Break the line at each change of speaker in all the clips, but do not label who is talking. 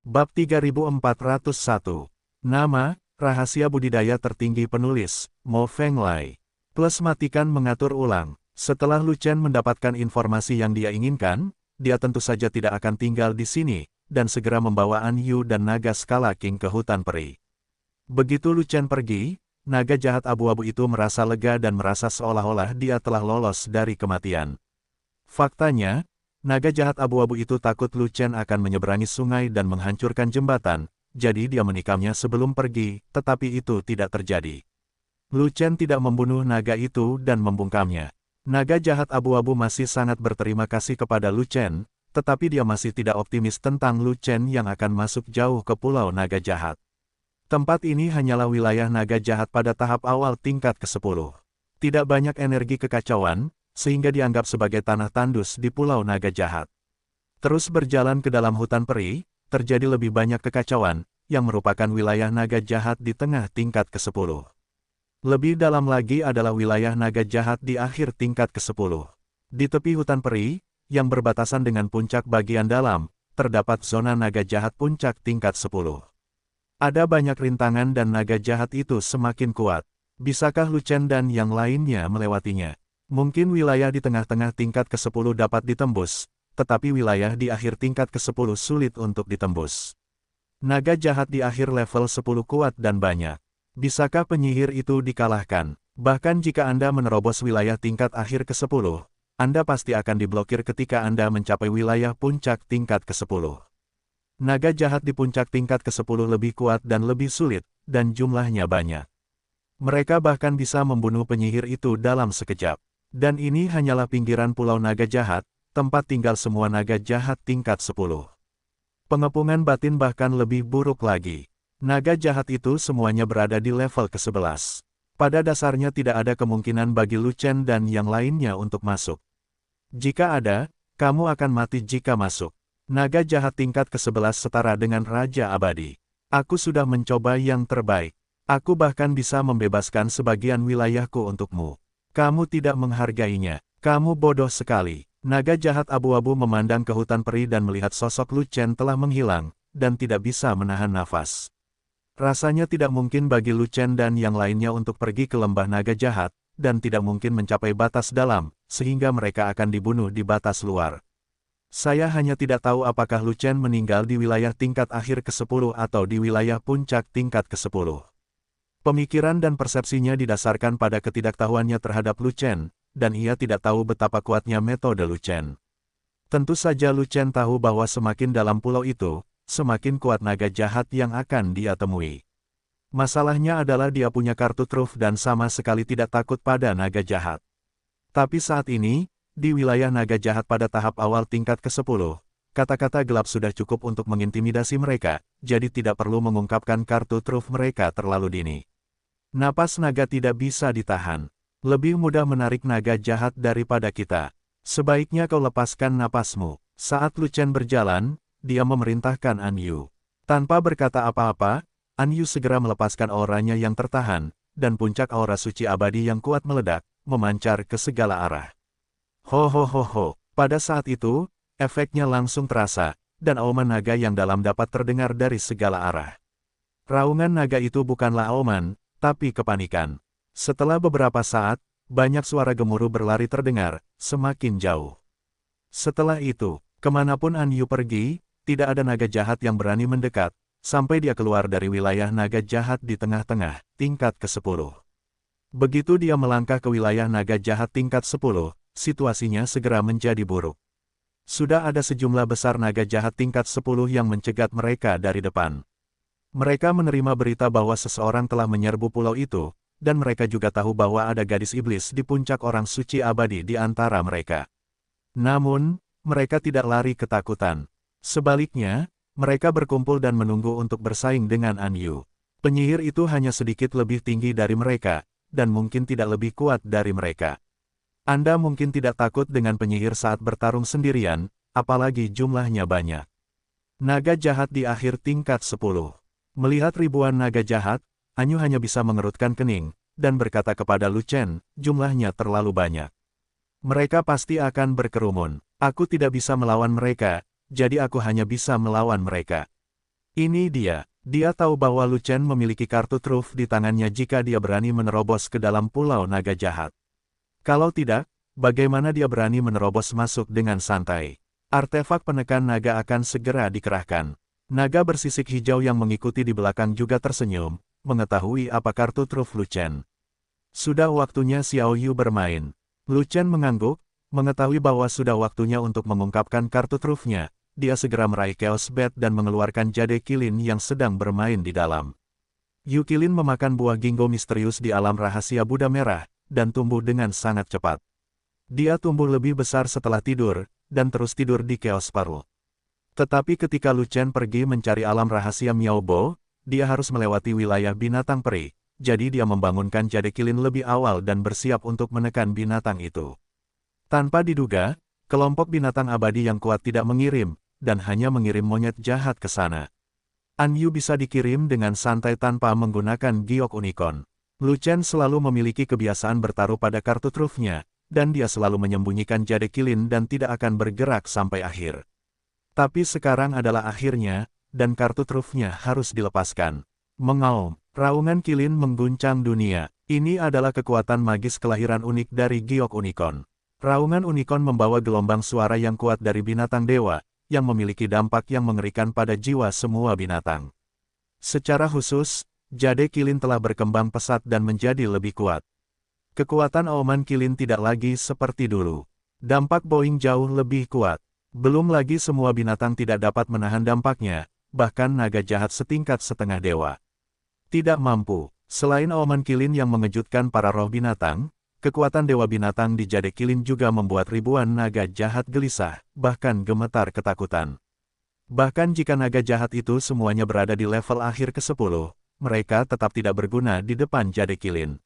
Bab 3401. Nama, rahasia budidaya tertinggi penulis, Mo Fenglai. Plus matikan mengatur ulang. Setelah Lu Chen mendapatkan informasi yang dia inginkan, dia tentu saja tidak akan tinggal di sini, dan segera membawa An Yu dan naga skala king ke hutan peri. Begitu Lu Chen pergi, naga jahat abu-abu itu merasa lega dan merasa seolah-olah dia telah lolos dari kematian. Faktanya, naga jahat abu-abu itu takut Lu Chen akan menyeberangi sungai dan menghancurkan jembatan, jadi dia menikamnya sebelum pergi, tetapi itu tidak terjadi. Lu Chen tidak membunuh naga itu dan membungkamnya. Naga jahat abu-abu masih sangat berterima kasih kepada Lu Chen, tetapi dia masih tidak optimis tentang Lu Chen yang akan masuk jauh ke Pulau Naga Jahat. Tempat ini hanyalah wilayah naga jahat pada tahap awal tingkat ke-10. Tidak banyak energi kekacauan, sehingga dianggap sebagai tanah tandus di Pulau Naga Jahat. Terus berjalan ke dalam hutan peri, terjadi lebih banyak kekacauan, yang merupakan wilayah naga jahat di tengah tingkat ke-10. Lebih dalam lagi adalah wilayah naga jahat di akhir tingkat ke-10. Di tepi hutan peri, yang berbatasan dengan puncak bagian dalam, terdapat zona naga jahat puncak tingkat 10. Ada banyak rintangan dan naga jahat itu semakin kuat. Bisakah Lu Chen dan yang lainnya melewatinya? Mungkin wilayah di tengah-tengah tingkat ke-10 dapat ditembus, tetapi wilayah di akhir tingkat ke-10 sulit untuk ditembus. Naga jahat di akhir level 10 kuat dan banyak. Bisakah penyihir itu dikalahkan? Bahkan jika Anda menerobos wilayah tingkat akhir ke-10, Anda pasti akan diblokir ketika Anda mencapai wilayah puncak tingkat ke-10. Naga jahat di puncak tingkat ke-10 lebih kuat dan lebih sulit, dan jumlahnya banyak. Mereka bahkan bisa membunuh penyihir itu dalam sekejap. Dan ini hanyalah pinggiran Pulau Naga Jahat, tempat tinggal semua naga jahat tingkat 10. Pengepungan batin bahkan lebih buruk lagi. Naga jahat itu semuanya berada di level ke-11. Pada dasarnya tidak ada kemungkinan bagi Lu Chen dan yang lainnya untuk masuk. Jika ada, kamu akan mati jika masuk. Naga jahat tingkat ke-11 setara dengan Raja Abadi. Aku sudah mencoba yang terbaik. Aku bahkan bisa membebaskan sebagian wilayahku untukmu. Kamu tidak menghargainya. Kamu bodoh sekali. Naga jahat abu-abu memandang ke hutan peri dan melihat sosok Lu Chen telah menghilang, dan tidak bisa menahan nafas. Rasanya tidak mungkin bagi Lu Chen dan yang lainnya untuk pergi ke lembah naga jahat, dan tidak mungkin mencapai batas dalam, sehingga mereka akan dibunuh di batas luar. Saya hanya tidak tahu apakah Lu Chen meninggal di wilayah tingkat akhir ke-10 atau di wilayah puncak tingkat ke-10. Pemikiran dan persepsinya didasarkan pada ketidaktahuannya terhadap Lu Chen, dan ia tidak tahu betapa kuatnya metode Lu Chen. Tentu saja Lu Chen tahu bahwa semakin dalam pulau itu, semakin kuat naga jahat yang akan dia temui. Masalahnya adalah dia punya kartu truf dan sama sekali tidak takut pada naga jahat. Tapi saat ini, di wilayah naga jahat pada tahap awal tingkat ke-10, kata-kata gelap sudah cukup untuk mengintimidasi mereka, jadi tidak perlu mengungkapkan kartu truf mereka terlalu dini. Napas naga tidak bisa ditahan. Lebih mudah menarik naga jahat daripada kita. Sebaiknya kau lepaskan napasmu. Saat Lu Chen berjalan, dia memerintahkan An Yu. Tanpa berkata apa-apa, An Yu segera melepaskan auranya yang tertahan, dan puncak aura suci abadi yang kuat meledak, memancar ke segala arah. Ho ho ho ho. Pada saat itu, efeknya langsung terasa, dan auman naga yang dalam dapat terdengar dari segala arah. Raungan naga itu bukanlah auman, tapi kepanikan. Setelah beberapa saat, banyak suara gemuruh berlari terdengar, semakin jauh. Setelah itu, kemanapun An Yu pergi, tidak ada naga jahat yang berani mendekat, sampai dia keluar dari wilayah naga jahat di tengah-tengah, tingkat ke-10. Begitu dia melangkah ke wilayah naga jahat tingkat 10, situasinya segera menjadi buruk. Sudah ada sejumlah besar naga jahat tingkat 10 yang mencegat mereka dari depan. Mereka menerima berita bahwa seseorang telah menyerbu pulau itu, dan mereka juga tahu bahwa ada gadis iblis di puncak orang suci abadi di antara mereka. Namun, mereka tidak lari ketakutan. Sebaliknya, mereka berkumpul dan menunggu untuk bersaing dengan An Yu. Penyihir itu hanya sedikit lebih tinggi dari mereka, dan mungkin tidak lebih kuat dari mereka. Anda mungkin tidak takut dengan penyihir saat bertarung sendirian, apalagi jumlahnya banyak. Naga jahat di akhir tingkat 10. Melihat ribuan naga jahat, An Yu hanya bisa mengerutkan kening, dan berkata kepada Lu Chen, jumlahnya terlalu banyak. Mereka pasti akan berkerumun. Aku tidak bisa melawan mereka, jadi aku hanya bisa melawan mereka. Ini dia. Dia tahu bahwa Lu Chen memiliki kartu truf di tangannya jika dia berani menerobos ke dalam Pulau Naga Jahat. Kalau tidak, bagaimana dia berani menerobos masuk dengan santai? Artefak penekan naga akan segera dikerahkan. Naga bersisik hijau yang mengikuti di belakang juga tersenyum, mengetahui apa kartu truf Lu Chen. Sudah waktunya Xiao Yu bermain. Lu Chen mengangguk, mengetahui bahwa sudah waktunya untuk mengungkapkan kartu trufnya. Dia segera meraih Chaos Bat dan mengeluarkan jade kilin yang sedang bermain di dalam. Yu Kilin memakan buah ginkgo misterius di alam rahasia Buddha Merah, dan tumbuh dengan sangat cepat. Dia tumbuh lebih besar setelah tidur, dan terus tidur di Chaos Pearl. Tetapi ketika Lu Chen pergi mencari alam rahasia Miao Bo, dia harus melewati wilayah binatang peri, jadi dia membangunkan jade kilin lebih awal dan bersiap untuk menekan binatang itu. Tanpa diduga, kelompok binatang abadi yang kuat tidak mengirim, dan hanya mengirim monyet jahat ke sana. An Yu bisa dikirim dengan santai tanpa menggunakan giok unicorn. Lu Chen selalu memiliki kebiasaan bertaruh pada kartu trufnya, dan dia selalu menyembunyikan jade kilin dan tidak akan bergerak sampai akhir. Tapi sekarang adalah akhirnya, dan kartu trufnya harus dilepaskan. Mengaum, raungan kilin mengguncang dunia. Ini adalah kekuatan magis kelahiran unik dari giok unicorn. Raungan unicorn membawa gelombang suara yang kuat dari binatang dewa, yang memiliki dampak yang mengerikan pada jiwa semua binatang. Secara khusus, jade kilin telah berkembang pesat dan menjadi lebih kuat. Kekuatan auman kilin tidak lagi seperti dulu. Dampak Boing jauh lebih kuat. Belum lagi semua binatang tidak dapat menahan dampaknya, bahkan naga jahat setingkat setengah dewa tidak mampu. Selain auman kilin yang mengejutkan para roh binatang, kekuatan dewa binatang di jade kilin juga membuat ribuan naga jahat gelisah, bahkan gemetar ketakutan. Bahkan jika naga jahat itu semuanya berada di level akhir ke-10, mereka tetap tidak berguna di depan jade kilin.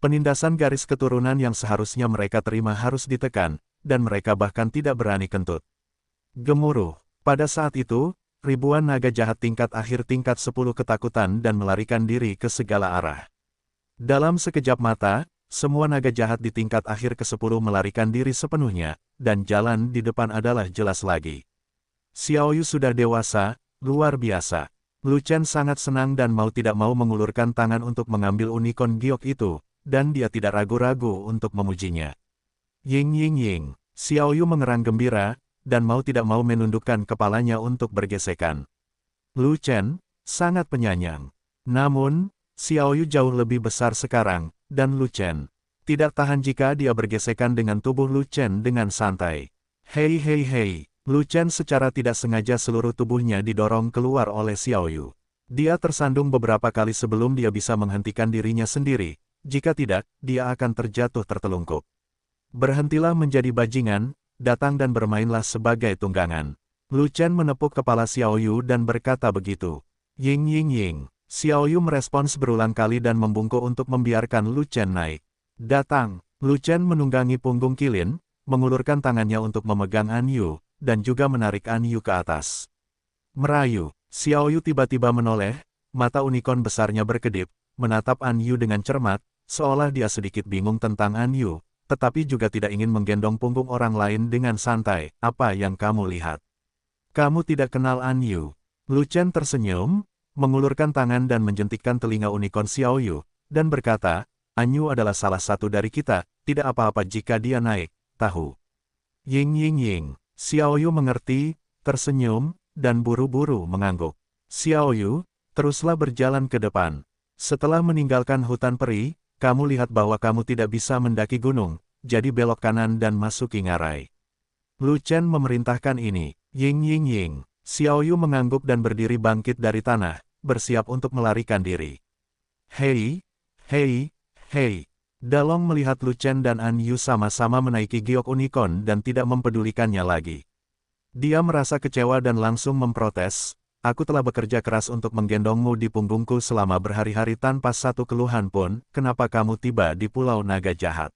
Penindasan garis keturunan yang seharusnya mereka terima harus ditekan, dan mereka bahkan tidak berani kentut. Gemuruh. Pada saat itu, ribuan naga jahat tingkat akhir tingkat 10 ketakutan dan melarikan diri ke segala arah. Dalam sekejap mata, semua naga jahat di tingkat akhir ke-10 melarikan diri sepenuhnya, dan jalan di depan adalah jelas lagi. Xiao Yu sudah dewasa, luar biasa. Lu Chen sangat senang dan mau tidak mau mengulurkan tangan untuk mengambil unicorn giok itu, dan dia tidak ragu-ragu untuk memujinya. Ying ying ying, Xiao Yu mengerang gembira, dan mau tidak mau menundukkan kepalanya untuk bergesekan. Lu Chen, sangat penyayang. Namun, Xiao Yu jauh lebih besar sekarang, dan Lu Chen tidak tahan jika dia bergesekan dengan tubuh Lu Chen dengan santai. Hei hei hei, Lu Chen secara tidak sengaja seluruh tubuhnya didorong keluar oleh Xiao Yu. Dia tersandung beberapa kali sebelum dia bisa menghentikan dirinya sendiri, jika tidak, dia akan terjatuh tertelungkup. Berhentilah menjadi bajingan, datang dan bermainlah sebagai tunggangan. Lu Chen menepuk kepala Xiao Yu dan berkata begitu. Ying ying ying. Xiao Yu merespons berulang kali dan membungkuk untuk membiarkan Lu Chen naik. Datang. Lu Chen menunggangi punggung kilin, mengulurkan tangannya untuk memegang An Yu, dan juga menarik An Yu ke atas. Merayu. Xiao Yu tiba-tiba menoleh, mata unicorn besarnya berkedip, menatap An Yu dengan cermat, seolah dia sedikit bingung tentang An Yu, tetapi juga tidak ingin menggendong punggung orang lain dengan santai. Apa yang kamu lihat? Kamu tidak kenal An Yu. Lu Chen tersenyum, mengulurkan tangan dan menjentikkan telinga unicorn Xiao Yu, dan berkata, An Yu adalah salah satu dari kita, tidak apa-apa jika dia naik, tahu. Ying ying ying. Xiao Yu mengerti, tersenyum, dan buru-buru mengangguk. Xiao Yu, teruslah berjalan ke depan. Setelah meninggalkan hutan peri, kamu lihat bahwa kamu tidak bisa mendaki gunung, jadi belok kanan dan masuki ngarai. Lu Chen memerintahkan ini. Ying ying ying. Xiao Yu mengangguk dan berdiri bangkit dari tanah, bersiap untuk melarikan diri. Hei, hei, hei. Dalong melihat Lu Chen dan An Yu sama-sama menaiki giok unicorn dan tidak mempedulikannya lagi. Dia merasa kecewa dan langsung memprotes, aku telah bekerja keras untuk menggendongmu di punggungku selama berhari-hari tanpa satu keluhan pun, kenapa kamu tiba di Pulau Naga Jahat?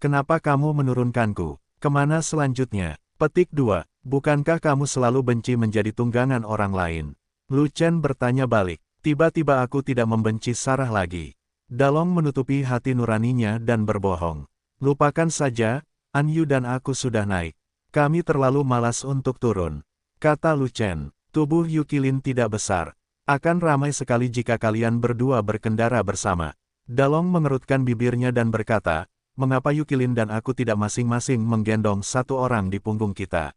Kenapa kamu menurunkanku? Kemana selanjutnya? Petik 2. Bukankah kamu selalu benci menjadi tunggangan orang lain? Lu Chen bertanya balik. Tiba-tiba aku tidak membenci Sarah lagi. Dalong menutupi hati nuraninya dan berbohong. Lupakan saja, An Yu dan aku sudah naik. Kami terlalu malas untuk turun. Kata Lu Chen. Tubuh Yukilin tidak besar. Akan ramai sekali jika kalian berdua berkendara bersama. Dalong mengerutkan bibirnya dan berkata, mengapa Yukilin dan aku tidak masing-masing menggendong satu orang di punggung kita?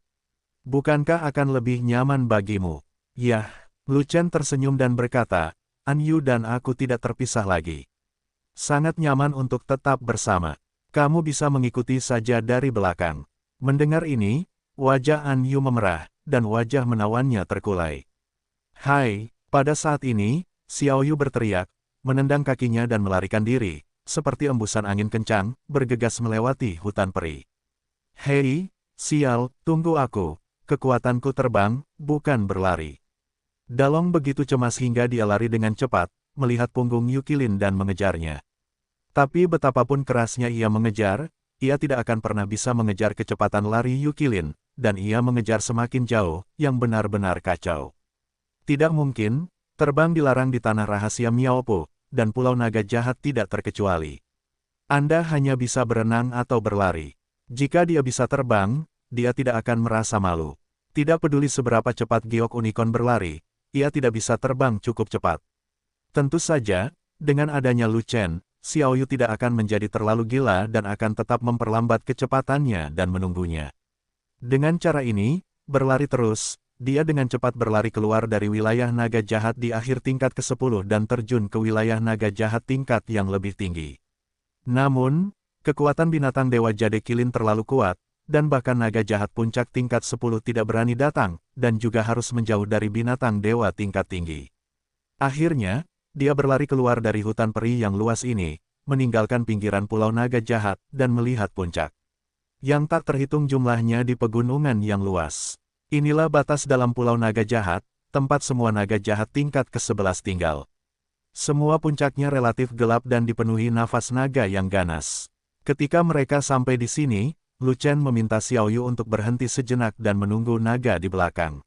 Bukankah akan lebih nyaman bagimu? Yah, Lu Chen tersenyum dan berkata, An Yu dan aku tidak terpisah lagi. Sangat nyaman untuk tetap bersama. Kamu bisa mengikuti saja dari belakang. Mendengar ini, wajah An Yu memerah, dan wajah menawannya terkulai. Hai, pada saat ini, Xiao Yu berteriak, menendang kakinya dan melarikan diri, seperti embusan angin kencang, bergegas melewati hutan peri. Hei, sial, tunggu aku, kekuatanku terbang, bukan berlari. Dalong begitu cemas hingga dia lari dengan cepat, melihat punggung Yukilin dan mengejarnya. Tapi betapapun kerasnya ia mengejar, ia tidak akan pernah bisa mengejar kecepatan lari Yukilin, dan ia mengejar semakin jauh, yang benar-benar kacau. Tidak mungkin, terbang dilarang di tanah rahasia Miaopo, dan Pulau Naga Jahat tidak terkecuali. Anda hanya bisa berenang atau berlari. Jika dia bisa terbang, dia tidak akan merasa malu. Tidak peduli seberapa cepat Giok Unicorn berlari, ia tidak bisa terbang cukup cepat. Tentu saja, dengan adanya Lu Chen, Xiao Yu tidak akan menjadi terlalu gila dan akan tetap memperlambat kecepatannya dan menunggunya. Dengan cara ini, berlari terus, dia dengan cepat berlari keluar dari wilayah naga jahat di akhir tingkat ke-10 dan terjun ke wilayah naga jahat tingkat yang lebih tinggi. Namun, kekuatan binatang Dewa Jade Kilin terlalu kuat, dan bahkan naga jahat puncak tingkat 10 tidak berani datang, dan juga harus menjauh dari binatang dewa tingkat tinggi. Akhirnya, dia berlari keluar dari hutan peri yang luas ini, meninggalkan pinggiran Pulau Naga Jahat, dan melihat puncak yang tak terhitung jumlahnya di pegunungan yang luas. Inilah batas dalam Pulau Naga Jahat, tempat semua naga jahat tingkat ke-11 tinggal. Semua puncaknya relatif gelap dan dipenuhi nafas naga yang ganas. Ketika mereka sampai di sini, Lu Chen meminta Xiao Yu untuk berhenti sejenak dan menunggu naga di belakang.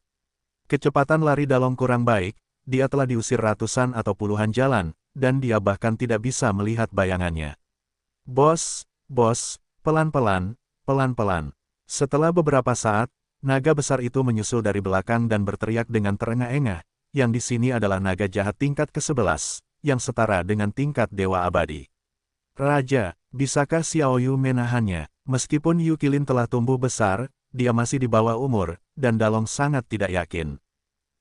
Kecepatan lari Dalong kurang baik, dia telah diusir ratusan atau puluhan jalan, dan dia bahkan tidak bisa melihat bayangannya. Bos, pelan-pelan, pelan-pelan. Setelah beberapa saat, naga besar itu menyusul dari belakang dan berteriak dengan terengah-engah, yang di sini adalah naga jahat tingkat ke-11, yang setara dengan tingkat Dewa Abadi. Raja, bisakah Xiao Yu menahannya? Meskipun Yukilin telah tumbuh besar, dia masih di bawah umur, dan Dalong sangat tidak yakin.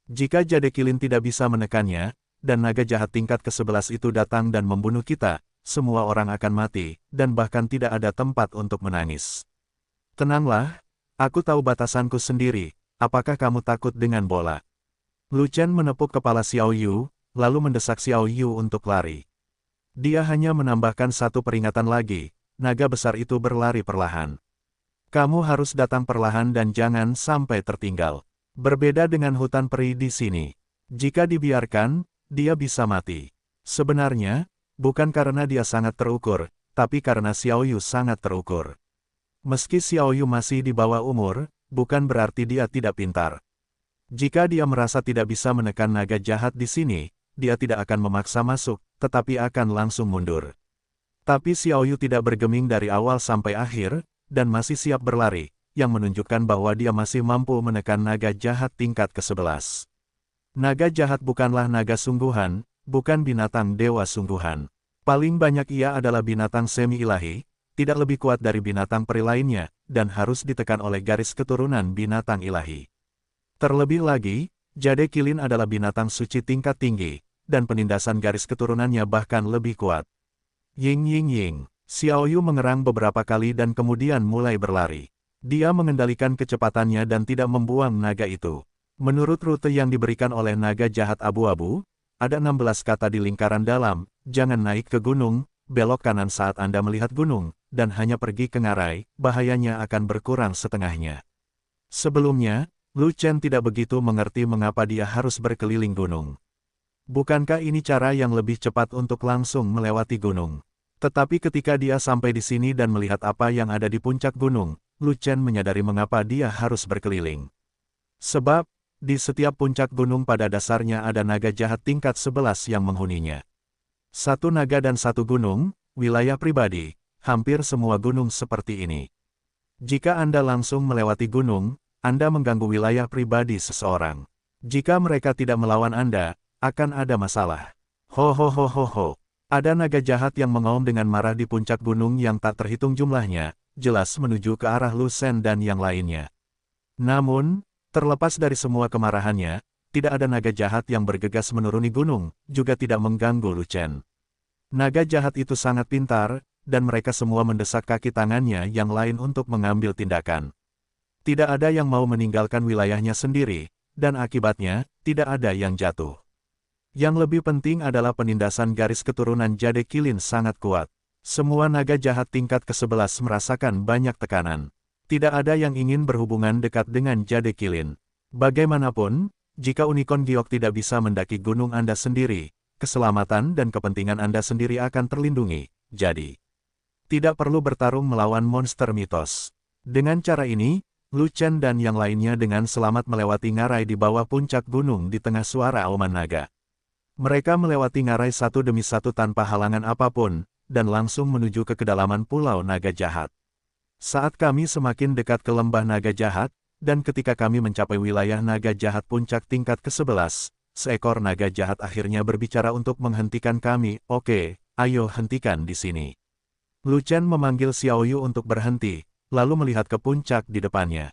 Jika Jade Kilin tidak bisa menekannya, dan naga jahat tingkat ke-11 itu datang dan membunuh kita, semua orang akan mati, dan bahkan tidak ada tempat untuk menangis. Tenanglah, aku tahu batasanku sendiri, apakah kamu takut dengan bola? Lu Chen menepuk kepala Xiao Yu, lalu mendesak Xiao Yu untuk lari. Dia hanya menambahkan satu peringatan lagi, naga besar itu berlari perlahan. Kamu harus datang perlahan dan jangan sampai tertinggal. Berbeda dengan hutan peri di sini. Jika dibiarkan, dia bisa mati. Sebenarnya, bukan karena dia sangat terukur, tapi karena Xiao Yu sangat terukur. Meski Xiao Yu masih di bawah umur, bukan berarti dia tidak pintar. Jika dia merasa tidak bisa menekan naga jahat di sini, dia tidak akan memaksa masuk, tetapi akan langsung mundur. Tapi Xiao Yu tidak bergeming dari awal sampai akhir, dan masih siap berlari, yang menunjukkan bahwa dia masih mampu menekan naga jahat tingkat ke-11. Naga jahat bukanlah naga sungguhan, bukan binatang dewa sungguhan. Paling banyak ia adalah binatang semi-ilahi, tidak lebih kuat dari binatang peri lainnya, dan harus ditekan oleh garis keturunan binatang ilahi. Terlebih lagi, Jade Kilin adalah binatang suci tingkat tinggi, dan penindasan garis keturunannya bahkan lebih kuat. Ying ying ying, Xiao Yu mengerang beberapa kali dan kemudian mulai berlari. Dia mengendalikan kecepatannya dan tidak membuang naga itu. Menurut rute yang diberikan oleh naga jahat abu-abu, ada 16 kata di lingkaran dalam, jangan naik ke gunung, belok kanan saat Anda melihat gunung, dan hanya pergi ke ngarai, bahayanya akan berkurang setengahnya. Sebelumnya, Lu Chen tidak begitu mengerti mengapa dia harus berkeliling gunung. Bukankah ini cara yang lebih cepat untuk langsung melewati gunung? Tetapi ketika dia sampai di sini dan melihat apa yang ada di puncak gunung, Lu Chen menyadari mengapa dia harus berkeliling. Sebab, di setiap puncak gunung pada dasarnya ada naga jahat tingkat 11 yang menghuninya. Satu naga dan satu gunung, wilayah pribadi, hampir semua gunung seperti ini. Jika Anda langsung melewati gunung, Anda mengganggu wilayah pribadi seseorang. Jika mereka tidak melawan Anda, akan ada masalah. Ho ho ho ho ho. Ada naga jahat yang mengaum dengan marah di puncak gunung yang tak terhitung jumlahnya, jelas menuju ke arah Lu Shen dan yang lainnya. Namun, terlepas dari semua kemarahannya, tidak ada naga jahat yang bergegas menuruni gunung, juga tidak mengganggu Lu Chen. Naga jahat itu sangat pintar, dan mereka semua mendesak kaki tangannya yang lain untuk mengambil tindakan. Tidak ada yang mau meninggalkan wilayahnya sendiri, dan akibatnya, tidak ada yang jatuh. Yang lebih penting adalah penindasan garis keturunan Jade Kilin sangat kuat. Semua naga jahat tingkat ke-11 merasakan banyak tekanan. Tidak ada yang ingin berhubungan dekat dengan Jade Kilin. Bagaimanapun, jika Unicorn Giok tidak bisa mendaki gunung Anda sendiri, keselamatan dan kepentingan Anda sendiri akan terlindungi. Jadi, tidak perlu bertarung melawan monster mitos. Dengan cara ini, Lu Chen dan yang lainnya dengan selamat melewati ngarai di bawah puncak gunung di tengah suara auman naga. Mereka melewati ngarai satu demi satu tanpa halangan apapun, dan langsung menuju ke kedalaman Pulau Naga Jahat. Saat kami semakin dekat ke lembah Naga Jahat, dan ketika kami mencapai wilayah Naga Jahat puncak tingkat ke-11, seekor naga jahat akhirnya berbicara untuk menghentikan kami. Oke, ayo hentikan di sini. Lu Chen memanggil Xiao Yu untuk berhenti, lalu melihat ke puncak di depannya.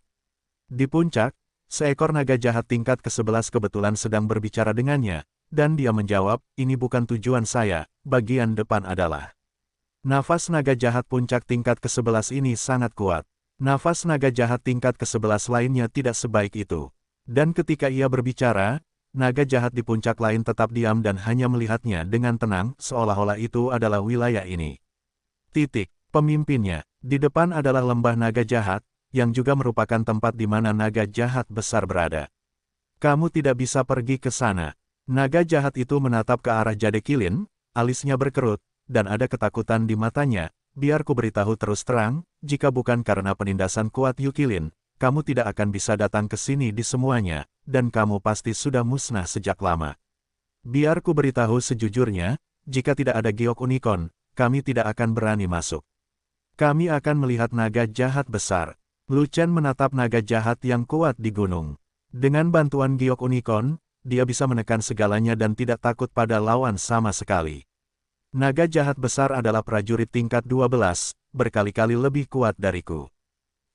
Di puncak, seekor naga jahat tingkat ke-11 kebetulan sedang berbicara dengannya, dan dia menjawab, ini bukan tujuan saya, bagian depan adalah. Nafas naga jahat puncak tingkat ke-11 ini sangat kuat. Nafas naga jahat tingkat ke-11 lainnya tidak sebaik itu. Dan ketika ia berbicara, naga jahat di puncak lain tetap diam dan hanya melihatnya dengan tenang, seolah-olah itu adalah wilayah ini. Pemimpinnya, di depan adalah lembah naga jahat, yang juga merupakan tempat di mana naga jahat besar berada. Kamu tidak bisa pergi ke sana. Naga jahat itu menatap ke arah Jade Kilin, alisnya berkerut, dan ada ketakutan di matanya. Biar ku beritahu terus terang, jika bukan karena penindasan kuat Yu Kilin, kamu tidak akan bisa datang ke sini di semuanya, dan kamu pasti sudah musnah sejak lama. Biar ku beritahu sejujurnya, jika tidak ada Giok Unicorn, kami tidak akan berani masuk. Kami akan melihat naga jahat besar. Lu Chen menatap naga jahat yang kuat di gunung. Dengan bantuan Giok Unicorn, dia bisa menekan segalanya dan tidak takut pada lawan sama sekali. Naga jahat besar adalah prajurit tingkat 12, berkali-kali lebih kuat dariku.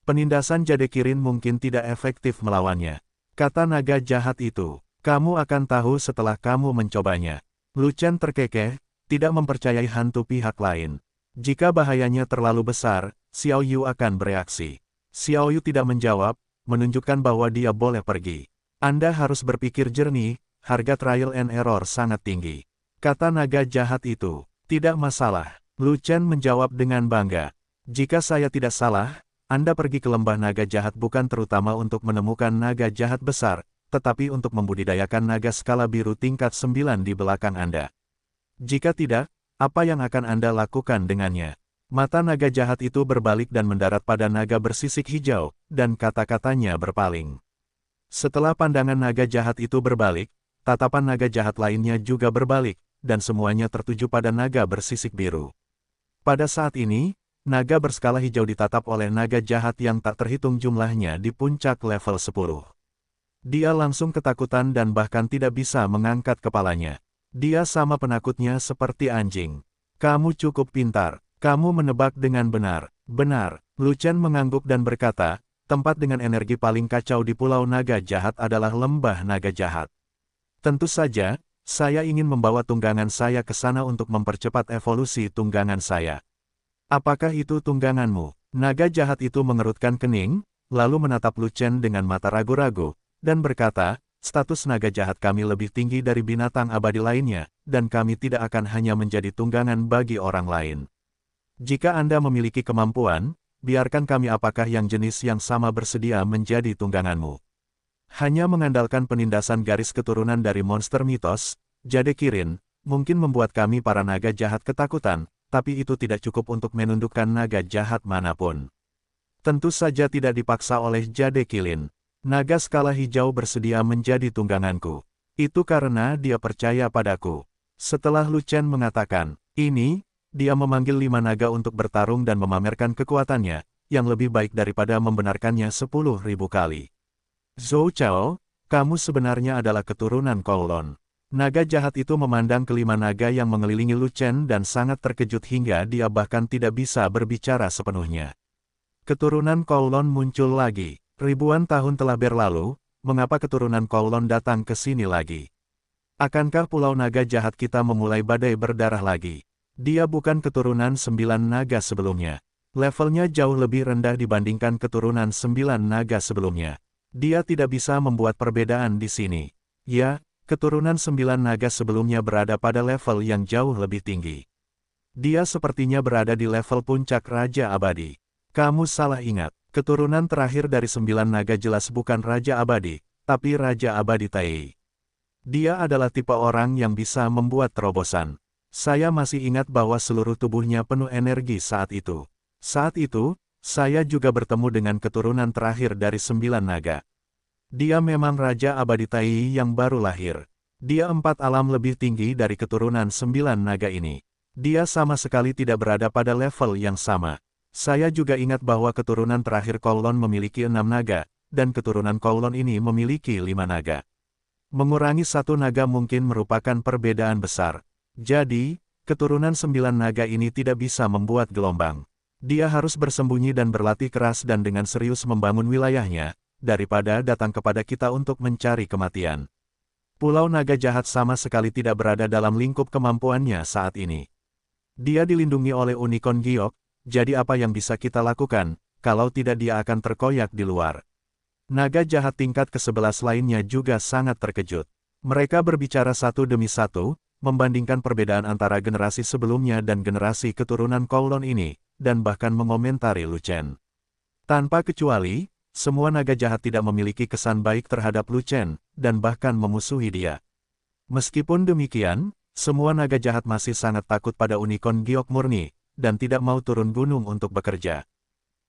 Penindasan Jade Kirin mungkin tidak efektif melawannya. Kata naga jahat itu, kamu akan tahu setelah kamu mencobanya. Lu Chen terkekeh, tidak mempercayai hantu pihak lain. Jika bahayanya terlalu besar, Xiao Yu akan bereaksi. Xiao Yu tidak menjawab, menunjukkan bahwa dia boleh pergi. Anda harus berpikir jernih, harga trial and error sangat tinggi. Kata naga jahat itu, tidak masalah. Lu Chen menjawab dengan bangga. Jika saya tidak salah, Anda pergi ke lembah naga jahat bukan terutama untuk menemukan naga jahat besar, tetapi untuk membudidayakan naga skala biru tingkat 9 di belakang Anda. Jika tidak, apa yang akan Anda lakukan dengannya? Mata naga jahat itu berbalik dan mendarat pada naga bersisik hijau, dan kata-katanya berpaling. Setelah pandangan naga jahat itu berbalik, tatapan naga jahat lainnya juga berbalik, dan semuanya tertuju pada naga bersisik biru. Pada saat ini, naga berskala hijau ditatap oleh naga jahat yang tak terhitung jumlahnya di puncak level 10. Dia langsung ketakutan dan bahkan tidak bisa mengangkat kepalanya. Dia sama penakutnya seperti anjing. Kamu cukup pintar, kamu menebak dengan benar. Benar, Lu Chen mengangguk dan berkata, tempat dengan energi paling kacau di Pulau Naga Jahat adalah Lembah Naga Jahat. Tentu saja, saya ingin membawa tunggangan saya ke sana untuk mempercepat evolusi tunggangan saya. Apakah itu tungganganmu? Naga jahat itu mengerutkan kening, lalu menatap Lu Chen dengan mata ragu-ragu, dan berkata, status naga jahat kami lebih tinggi dari binatang abadi lainnya, dan kami tidak akan hanya menjadi tunggangan bagi orang lain. Jika Anda memiliki kemampuan, biarkan kami apakah yang jenis yang sama bersedia menjadi tungganganmu. Hanya mengandalkan penindasan garis keturunan dari monster mitos, Jade Kirin, mungkin membuat kami para naga jahat ketakutan, tapi itu tidak cukup untuk menundukkan naga jahat manapun. Tentu saja tidak dipaksa oleh Jade Kirin. Naga skala hijau bersedia menjadi tungganganku. Itu karena dia percaya padaku. Setelah Lu Chen mengatakan, ini, dia memanggil 5 naga untuk bertarung dan memamerkan kekuatannya, yang lebih baik daripada membenarkannya 10.000 kali. Zhou Chao, kamu sebenarnya adalah keturunan Kowloon. Naga jahat itu memandang kelima naga yang mengelilingi Lu Chen dan sangat terkejut hingga dia bahkan tidak bisa berbicara sepenuhnya. Keturunan Kowloon muncul lagi. Ribuan tahun telah berlalu, mengapa keturunan Kowloon datang ke sini lagi? Akankah Pulau Naga Jahat kita memulai badai berdarah lagi? Dia bukan keturunan 9 naga sebelumnya. Levelnya jauh lebih rendah dibandingkan keturunan 9 naga sebelumnya. Dia tidak bisa membuat perbedaan di sini. Ya, keturunan 9 naga sebelumnya berada pada level yang jauh lebih tinggi. Dia sepertinya berada di level puncak Raja Abadi. Kamu salah ingat, keturunan terakhir dari 9 naga jelas bukan Raja Abadi, tapi Raja Abadi Tai. Dia adalah tipe orang yang bisa membuat terobosan. Saya masih ingat bahwa seluruh tubuhnya penuh energi saat itu. Saat itu, saya juga bertemu dengan keturunan terakhir dari 9 naga. Dia memang Raja Abadi Tai yang baru lahir. Dia 4 alam lebih tinggi dari keturunan 9 naga ini. Dia sama sekali tidak berada pada level yang sama. Saya juga ingat bahwa keturunan terakhir Kowloon memiliki 6 naga, dan keturunan Kowloon ini memiliki 5 naga. Mengurangi 1 naga mungkin merupakan perbedaan besar. Jadi, keturunan 9 naga ini tidak bisa membuat gelombang. Dia harus bersembunyi dan berlatih keras dan dengan serius membangun wilayahnya, daripada datang kepada kita untuk mencari kematian. Pulau Naga Jahat sama sekali tidak berada dalam lingkup kemampuannya saat ini. Dia dilindungi oleh Unicorn Giok, jadi apa yang bisa kita lakukan, kalau tidak dia akan terkoyak di luar. Naga jahat tingkat ke-11 lainnya juga sangat terkejut. Mereka berbicara satu demi satu, membandingkan perbedaan antara generasi sebelumnya dan generasi keturunan Kowloon ini, dan bahkan mengomentari Lu Chen. Tanpa kecuali, semua naga jahat tidak memiliki kesan baik terhadap Lu Chen, dan bahkan memusuhi dia. Meskipun demikian, semua naga jahat masih sangat takut pada Unicorn Giok murni, dan tidak mau turun gunung untuk bekerja.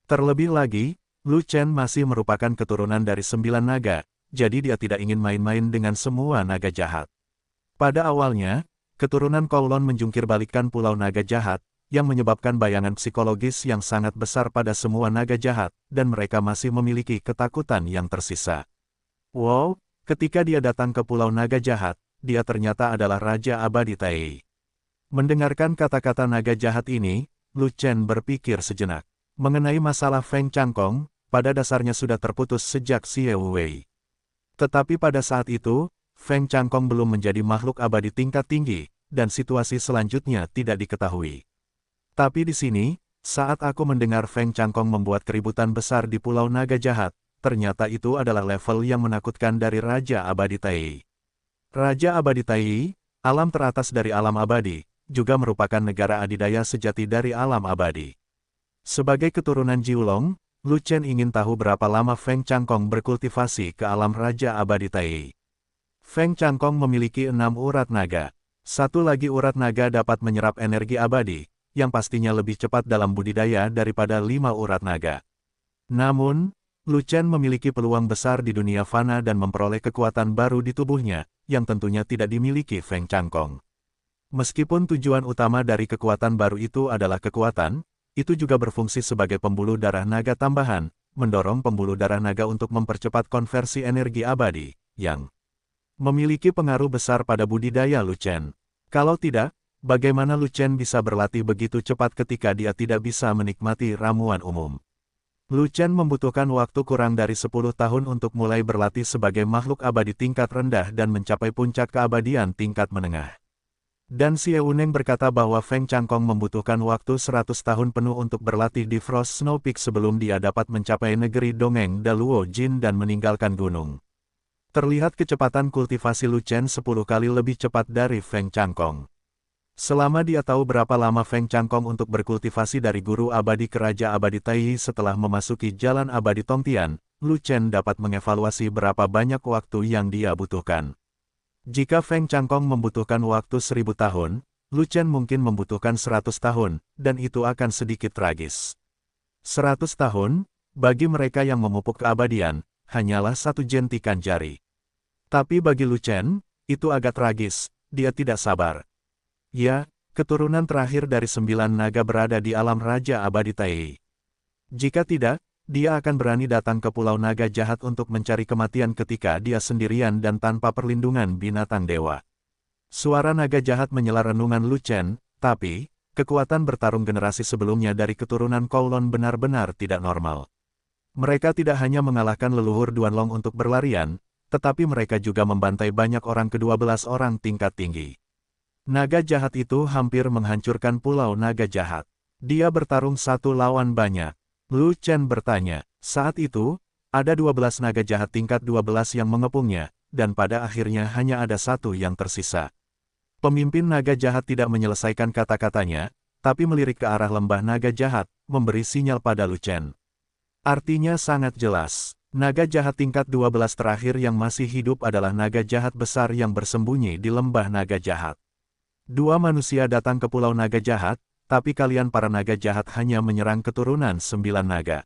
Terlebih lagi, Lu Chen masih merupakan keturunan dari 9 naga, jadi dia tidak ingin main-main dengan semua naga jahat. Pada awalnya, keturunan Kowloon menjungkirbalikkan Pulau Naga Jahat, yang menyebabkan bayangan psikologis yang sangat besar pada semua naga jahat, dan mereka masih memiliki ketakutan yang tersisa. Wow, ketika dia datang ke Pulau Naga Jahat, dia ternyata adalah Raja Abadi Tai. Mendengarkan kata-kata naga jahat ini, Lu Chen berpikir sejenak. Mengenai masalah Feng Changkong, pada dasarnya sudah terputus sejak Xie Wei. Tetapi pada saat itu, Feng Changkong belum menjadi makhluk abadi tingkat tinggi, dan situasi selanjutnya tidak diketahui. Tapi di sini, saat aku mendengar Feng Changkong membuat keributan besar di Pulau Naga Jahat, ternyata itu adalah level yang menakutkan dari Raja Abadi Tai. Raja Abadi Tai, alam teratas dari alam abadi, juga merupakan negara adidaya sejati dari alam abadi. Sebagai keturunan Jiulong, Lu Chen ingin tahu berapa lama Feng Changkong berkultivasi ke alam Raja Abadi Tai. Feng Changkong memiliki 6 urat naga. Satu lagi urat naga dapat menyerap energi abadi, yang pastinya lebih cepat dalam budidaya daripada 5 urat naga. Namun, Lu Chen memiliki peluang besar di dunia fana dan memperoleh kekuatan baru di tubuhnya, yang tentunya tidak dimiliki Feng Changkong. Meskipun tujuan utama dari kekuatan baru itu adalah kekuatan, itu juga berfungsi sebagai pembuluh darah naga tambahan, mendorong pembuluh darah naga untuk mempercepat konversi energi abadi, yang memiliki pengaruh besar pada budidaya Lu Chen. Kalau tidak, bagaimana Lu Chen bisa berlatih begitu cepat ketika dia tidak bisa menikmati ramuan umum? Lu Chen membutuhkan waktu kurang dari 10 tahun untuk mulai berlatih sebagai makhluk abadi tingkat rendah dan mencapai puncak keabadian tingkat menengah. Dan Xie Wuneng berkata bahwa Feng Changkong membutuhkan waktu 100 tahun penuh untuk berlatih di Frost Snow Peak sebelum dia dapat mencapai negeri dongeng Daluo Jin dan meninggalkan gunung. Terlihat kecepatan kultivasi Lu Chen 10 kali lebih cepat dari Feng Changkong. Selama dia tahu berapa lama Feng Changkong untuk berkultivasi dari guru abadi ke Raja Abadi Tai setelah memasuki jalan abadi Tongtian, Lu Chen dapat mengevaluasi berapa banyak waktu yang dia butuhkan. Jika Feng Changkong membutuhkan waktu 1000 tahun, Lu Chen mungkin membutuhkan 100 tahun, dan itu akan sedikit tragis. 100 tahun, bagi mereka yang memupuk keabadian, hanyalah satu jentikan jari. Tapi bagi Lu Chen, itu agak tragis, dia tidak sabar. Ya, keturunan terakhir dari 9 naga berada di alam Raja Abadi Tai. Jika tidak, dia akan berani datang ke Pulau Naga Jahat untuk mencari kematian ketika dia sendirian dan tanpa perlindungan binatang dewa. Suara naga jahat menyela renungan Lu Chen, tapi, kekuatan bertarung generasi sebelumnya dari keturunan Kowloon benar-benar tidak normal. Mereka tidak hanya mengalahkan leluhur Duanlong untuk berlarian, tetapi mereka juga membantai banyak orang ke-12 orang tingkat tinggi. Naga jahat itu hampir menghancurkan Pulau Naga Jahat. Dia bertarung satu lawan banyak. Lu Chen bertanya. Saat itu, ada 12 naga jahat tingkat 12 yang mengepungnya, dan pada akhirnya hanya ada satu yang tersisa. Pemimpin naga jahat tidak menyelesaikan kata-katanya, tapi melirik ke arah lembah naga jahat, memberi sinyal pada Lu Chen. Artinya sangat jelas. Naga jahat tingkat 12 terakhir yang masih hidup adalah naga jahat besar yang bersembunyi di lembah naga jahat. Dua manusia datang ke Pulau Naga Jahat, tapi kalian para naga jahat hanya menyerang keturunan 9 naga.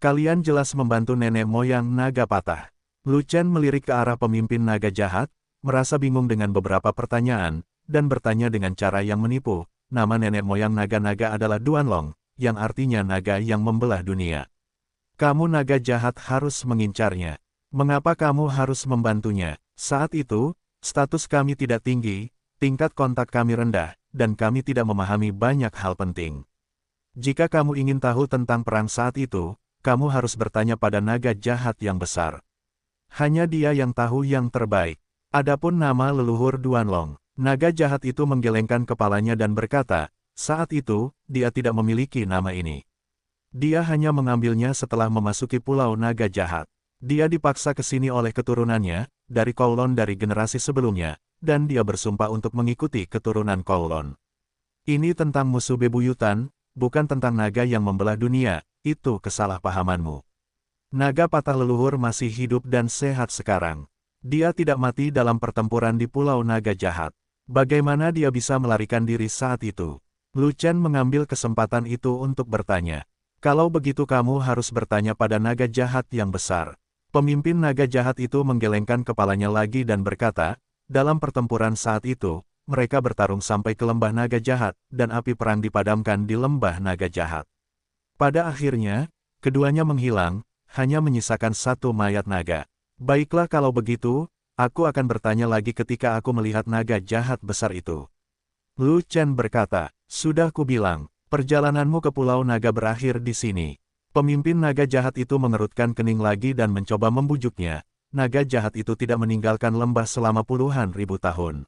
Kalian jelas membantu nenek moyang naga patah. Lu Chen melirik ke arah pemimpin naga jahat, merasa bingung dengan beberapa pertanyaan, dan bertanya dengan cara yang menipu. Nama nenek moyang naga-naga adalah Duanlong, yang artinya naga yang membelah dunia. Kamu naga jahat harus mengincarnya. Mengapa kamu harus membantunya? Saat itu, status kami tidak tinggi, tingkat kontak kami rendah, dan kami tidak memahami banyak hal penting. Jika kamu ingin tahu tentang perang saat itu, kamu harus bertanya pada naga jahat yang besar. Hanya dia yang tahu yang terbaik. Adapun nama leluhur Duanlong, naga jahat itu menggelengkan kepalanya dan berkata, saat itu, dia tidak memiliki nama ini. Dia hanya mengambilnya setelah memasuki Pulau Naga Jahat. Dia dipaksa ke sini oleh keturunannya, dari Kowloon dari generasi sebelumnya, dan dia bersumpah untuk mengikuti keturunan Kowloon. Ini tentang musuh bebuyutan, bukan tentang naga yang membelah dunia, itu kesalahpahamanmu. Naga patah leluhur masih hidup dan sehat sekarang. Dia tidak mati dalam pertempuran di Pulau Naga Jahat. Bagaimana dia bisa melarikan diri saat itu? Lu Chen mengambil kesempatan itu untuk bertanya. Kalau begitu kamu harus bertanya pada naga jahat yang besar. Pemimpin naga jahat itu menggelengkan kepalanya lagi dan berkata, dalam pertempuran saat itu, mereka bertarung sampai ke lembah naga jahat, dan api perang dipadamkan di lembah naga jahat. Pada akhirnya, keduanya menghilang, hanya menyisakan satu mayat naga. Baiklah kalau begitu, aku akan bertanya lagi ketika aku melihat naga jahat besar itu. Lu Chen berkata, sudah kubilang, perjalananmu ke Pulau Naga berakhir di sini. Pemimpin naga jahat itu mengerutkan kening lagi dan mencoba membujuknya. Naga jahat itu tidak meninggalkan lembah selama puluhan ribu tahun.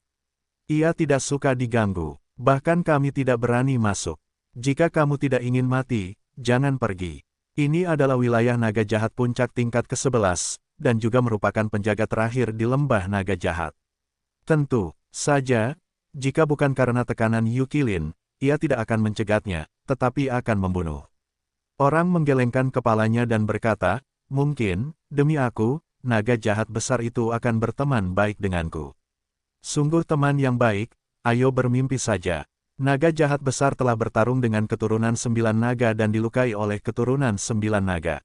Ia tidak suka diganggu, bahkan kami tidak berani masuk. Jika kamu tidak ingin mati, jangan pergi. Ini adalah wilayah naga jahat puncak tingkat ke-11, dan juga merupakan penjaga terakhir di lembah naga jahat. Tentu saja, jika bukan karena tekanan Yukilin, ia tidak akan mencegatnya, tetapi akan membunuh. Orang menggelengkan kepalanya dan berkata, mungkin, demi aku, naga jahat besar itu akan berteman baik denganku. Sungguh teman yang baik, ayo bermimpi saja. Naga jahat besar telah bertarung dengan keturunan 9 naga dan dilukai oleh keturunan 9 naga.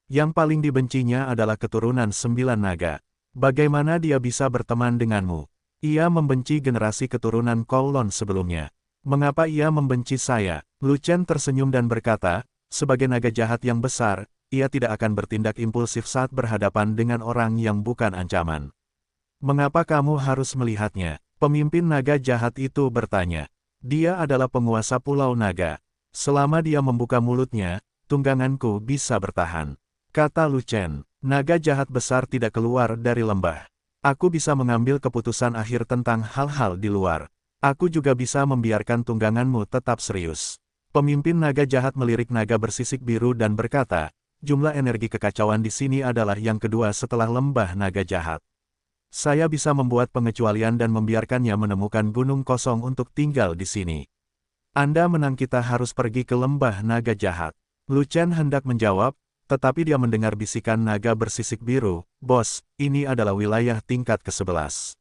Yang paling dibencinya adalah keturunan 9 naga. Bagaimana dia bisa berteman denganmu? Ia membenci generasi keturunan Kowloon sebelumnya. Mengapa ia membenci saya? Lu Chen tersenyum dan berkata, sebagai naga jahat yang besar, ia tidak akan bertindak impulsif saat berhadapan dengan orang yang bukan ancaman. Mengapa kamu harus melihatnya? Pemimpin naga jahat itu bertanya. Dia adalah penguasa Pulau Naga. Selama dia membuka mulutnya, tungganganku bisa bertahan. Kata Lu Chen, naga jahat besar tidak keluar dari lembah. Aku bisa mengambil keputusan akhir tentang hal-hal di luar. Aku juga bisa membiarkan tungganganmu tetap serius. Pemimpin naga jahat melirik naga bersisik biru dan berkata, jumlah energi kekacauan di sini adalah yang kedua setelah lembah naga jahat. Saya bisa membuat pengecualian dan membiarkannya menemukan gunung kosong untuk tinggal di sini. Anda menang, kita harus pergi ke lembah naga jahat. Lu Chen hendak menjawab, tetapi dia mendengar bisikan naga bersisik biru, bos, ini adalah wilayah tingkat ke-11.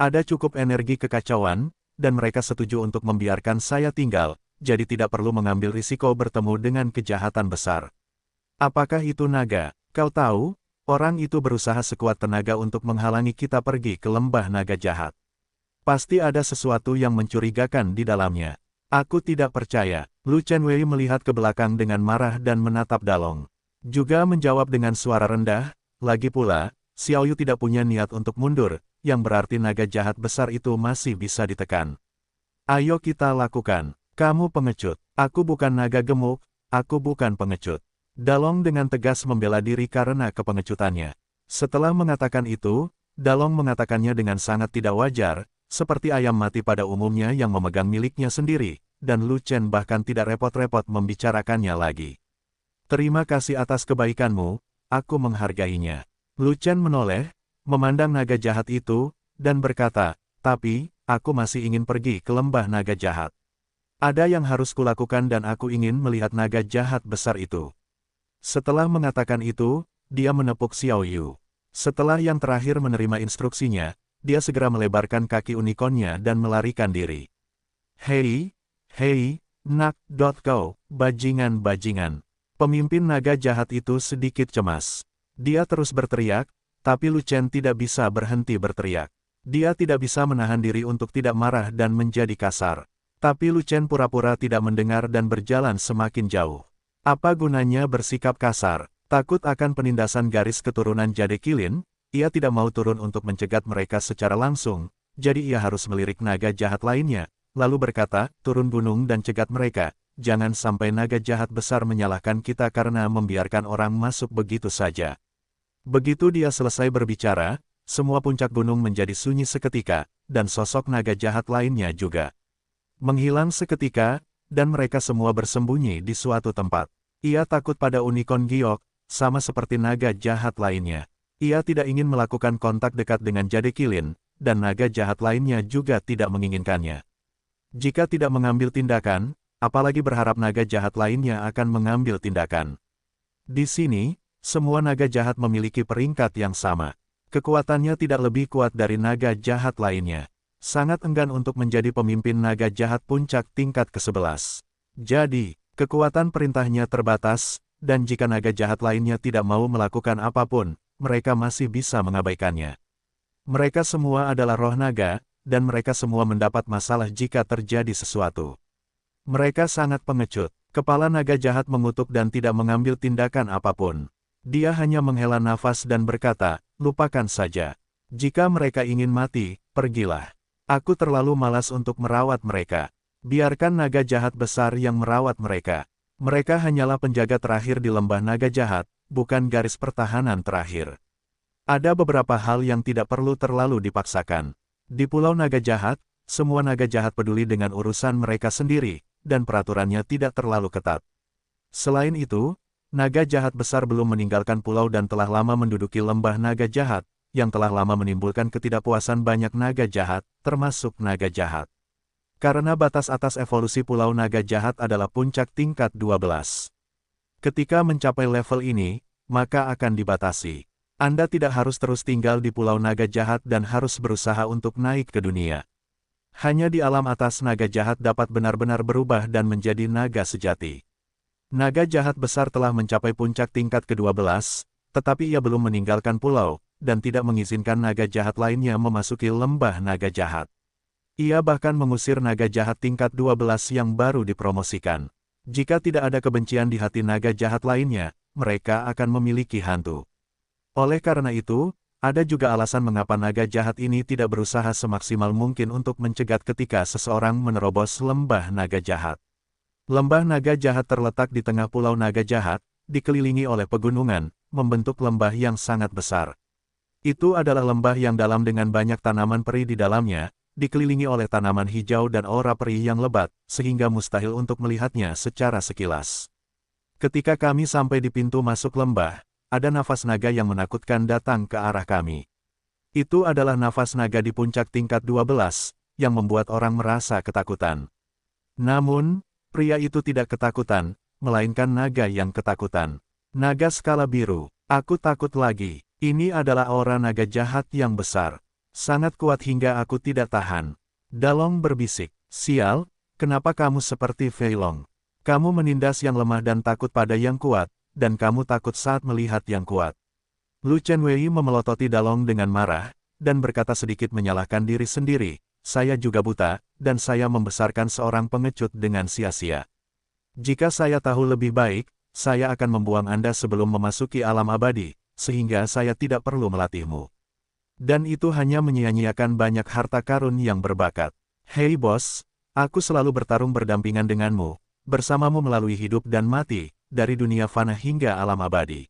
Ada cukup energi kekacauan, dan mereka setuju untuk membiarkan saya tinggal, jadi tidak perlu mengambil risiko bertemu dengan kejahatan besar. Apakah itu naga? Kau tahu, orang itu berusaha sekuat tenaga untuk menghalangi kita pergi ke lembah naga jahat. Pasti ada sesuatu yang mencurigakan di dalamnya. Aku tidak percaya. Lu Chen Wei melihat ke belakang dengan marah dan menatap Dalong. Juga menjawab dengan suara rendah, lagi pula, Xiao Yu tidak punya niat untuk mundur, yang berarti naga jahat besar itu masih bisa ditekan. Ayo kita lakukan. Kamu pengecut. Aku bukan naga gemuk, aku bukan pengecut. Dalong dengan tegas membela diri karena kepengecutannya. Setelah mengatakan itu, Dalong mengatakannya dengan sangat tidak wajar, seperti ayam mati pada umumnya yang memegang miliknya sendiri, dan Lu Chen bahkan tidak repot-repot membicarakannya lagi. Terima kasih atas kebaikanmu, aku menghargainya. Lu Chen menoleh, memandang naga jahat itu, dan berkata, tapi, aku masih ingin pergi ke lembah naga jahat. Ada yang harus kulakukan dan aku ingin melihat naga jahat besar itu. Setelah mengatakan itu, dia menepuk Xiao Yu. Setelah yang terakhir menerima instruksinya, dia segera melebarkan kaki unicornnya dan melarikan diri. Hei, nak.co, bajingan-bajingan. Pemimpin naga jahat itu sedikit cemas. Dia terus berteriak, tapi Lu Chen tidak bisa berhenti berteriak. Dia tidak bisa menahan diri untuk tidak marah dan menjadi kasar. Tapi Lu Chen pura-pura tidak mendengar dan berjalan semakin jauh. Apa gunanya bersikap kasar? Takut akan penindasan garis keturunan Jade Qilin, ia tidak mau turun untuk mencegat mereka secara langsung, jadi ia harus melirik naga jahat lainnya, lalu berkata, turun gunung dan cegat mereka. Jangan sampai naga jahat besar menyalahkan kita karena membiarkan orang masuk begitu saja. Begitu dia selesai berbicara, semua puncak gunung menjadi sunyi seketika, dan sosok naga jahat lainnya juga menghilang seketika, dan mereka semua bersembunyi di suatu tempat. Ia takut pada unicorn giok, sama seperti naga jahat lainnya. Ia tidak ingin melakukan kontak dekat dengan Jade Qilin, dan naga jahat lainnya juga tidak menginginkannya. Jika tidak mengambil tindakan, apalagi berharap naga jahat lainnya akan mengambil tindakan. Di sini, semua naga jahat memiliki peringkat yang sama. Kekuatannya tidak lebih kuat dari naga jahat lainnya. Sangat enggan untuk menjadi pemimpin naga jahat puncak tingkat ke-11. Jadi, kekuatan perintahnya terbatas, dan jika naga jahat lainnya tidak mau melakukan apapun, mereka masih bisa mengabaikannya. Mereka semua adalah roh naga, dan mereka semua mendapat masalah jika terjadi sesuatu. Mereka sangat pengecut. Kepala naga jahat mengutuk dan tidak mengambil tindakan apapun. Dia hanya menghela nafas dan berkata, lupakan saja. Jika mereka ingin mati, pergilah. Aku terlalu malas untuk merawat mereka. Biarkan naga jahat besar yang merawat mereka. Mereka hanyalah penjaga terakhir di lembah naga jahat, bukan garis pertahanan terakhir. Ada beberapa hal yang tidak perlu terlalu dipaksakan. Di Pulau Naga Jahat, semua naga jahat peduli dengan urusan mereka sendiri, dan peraturannya tidak terlalu ketat. Selain itu, naga jahat besar belum meninggalkan pulau dan telah lama menduduki lembah naga jahat, yang telah lama menimbulkan ketidakpuasan banyak naga jahat, termasuk naga jahat. Karena batas atas evolusi Pulau Naga Jahat adalah puncak tingkat 12. Ketika mencapai level ini, maka akan dibatasi. Anda tidak harus terus tinggal di Pulau Naga Jahat dan harus berusaha untuk naik ke dunia. Hanya di alam atas naga jahat dapat benar-benar berubah dan menjadi naga sejati. Naga jahat besar telah mencapai puncak tingkat ke-12, tetapi ia belum meninggalkan pulau, dan tidak mengizinkan naga jahat lainnya memasuki lembah naga jahat. Ia bahkan mengusir naga jahat tingkat 12 yang baru dipromosikan. Jika tidak ada kebencian di hati naga jahat lainnya, mereka akan memiliki hantu. Oleh karena itu, ada juga alasan mengapa naga jahat ini tidak berusaha semaksimal mungkin untuk mencegat ketika seseorang menerobos lembah naga jahat. Lembah naga jahat terletak di tengah pulau naga jahat, dikelilingi oleh pegunungan, membentuk lembah yang sangat besar. Itu adalah lembah yang dalam dengan banyak tanaman peri di dalamnya, dikelilingi oleh tanaman hijau dan aura peri yang lebat, sehingga mustahil untuk melihatnya secara sekilas. Ketika kami sampai di pintu masuk lembah, ada nafas naga yang menakutkan datang ke arah kami. Itu adalah nafas naga di puncak tingkat 12, yang membuat orang merasa ketakutan. Namun, pria itu tidak ketakutan, melainkan naga yang ketakutan. Naga skala biru, aku takut lagi. Ini adalah aura naga jahat yang besar. Sangat kuat hingga aku tidak tahan. Dalong berbisik, sial, kenapa kamu seperti Fei Long? Kamu menindas yang lemah dan takut pada yang kuat, dan kamu takut saat melihat yang kuat. Lu Chenwei memelototi Dalong dengan marah, dan berkata sedikit menyalahkan diri sendiri, saya juga buta, dan saya membesarkan seorang pengecut dengan sia-sia. Jika saya tahu lebih baik, saya akan membuang Anda sebelum memasuki alam abadi, sehingga saya tidak perlu melatihmu. Dan itu hanya menyia-nyiakan banyak harta karun yang berbakat. Hei bos, aku selalu bertarung berdampingan denganmu, bersamamu melalui hidup dan mati, dari dunia fana hingga alam abadi.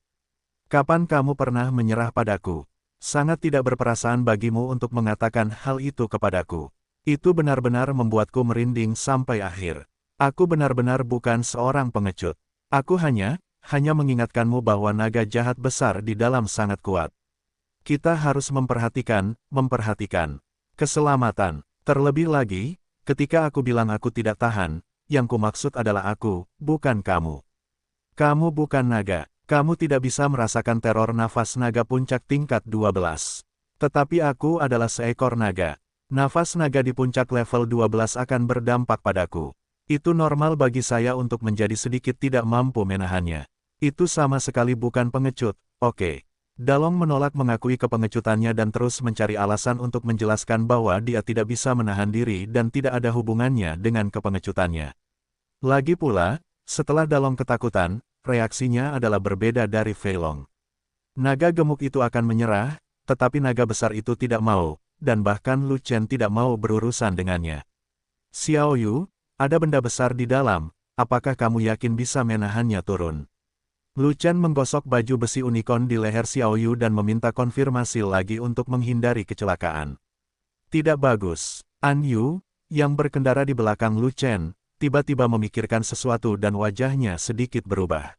Kapan kamu pernah menyerah padaku? Sangat tidak berperasaan bagimu untuk mengatakan hal itu kepadaku. Itu benar-benar membuatku merinding sampai akhir. Aku benar-benar bukan seorang pengecut. Aku hanya mengingatkanmu bahwa naga jahat besar di dalam sangat kuat. Kita harus memperhatikan keselamatan. Terlebih lagi, ketika aku bilang aku tidak tahan, yang kumaksud adalah aku, bukan kamu. Kamu bukan naga. Kamu tidak bisa merasakan teror nafas naga puncak tingkat 12. Tetapi aku adalah seekor naga. Nafas naga di puncak level 12 akan berdampak padaku. Itu normal bagi saya untuk menjadi sedikit tidak mampu menahannya. Itu sama sekali bukan pengecut, oke. Dalong menolak mengakui kepengecutannya dan terus mencari alasan untuk menjelaskan bahwa dia tidak bisa menahan diri dan tidak ada hubungannya dengan kepengecutannya. Lagi pula, setelah Dalong ketakutan, reaksinya adalah berbeda dari Fei Long. Naga gemuk itu akan menyerah, tetapi naga besar itu tidak mau, dan bahkan Lu Chen tidak mau berurusan dengannya. Xiao Yu, ada benda besar di dalam, apakah kamu yakin bisa menahannya turun? Lu Chen menggosok baju besi unicorn di leher Xiao Yu dan meminta konfirmasi lagi untuk menghindari kecelakaan. Tidak bagus. An Yu, yang berkendara di belakang Lu Chen, tiba-tiba memikirkan sesuatu dan wajahnya sedikit berubah.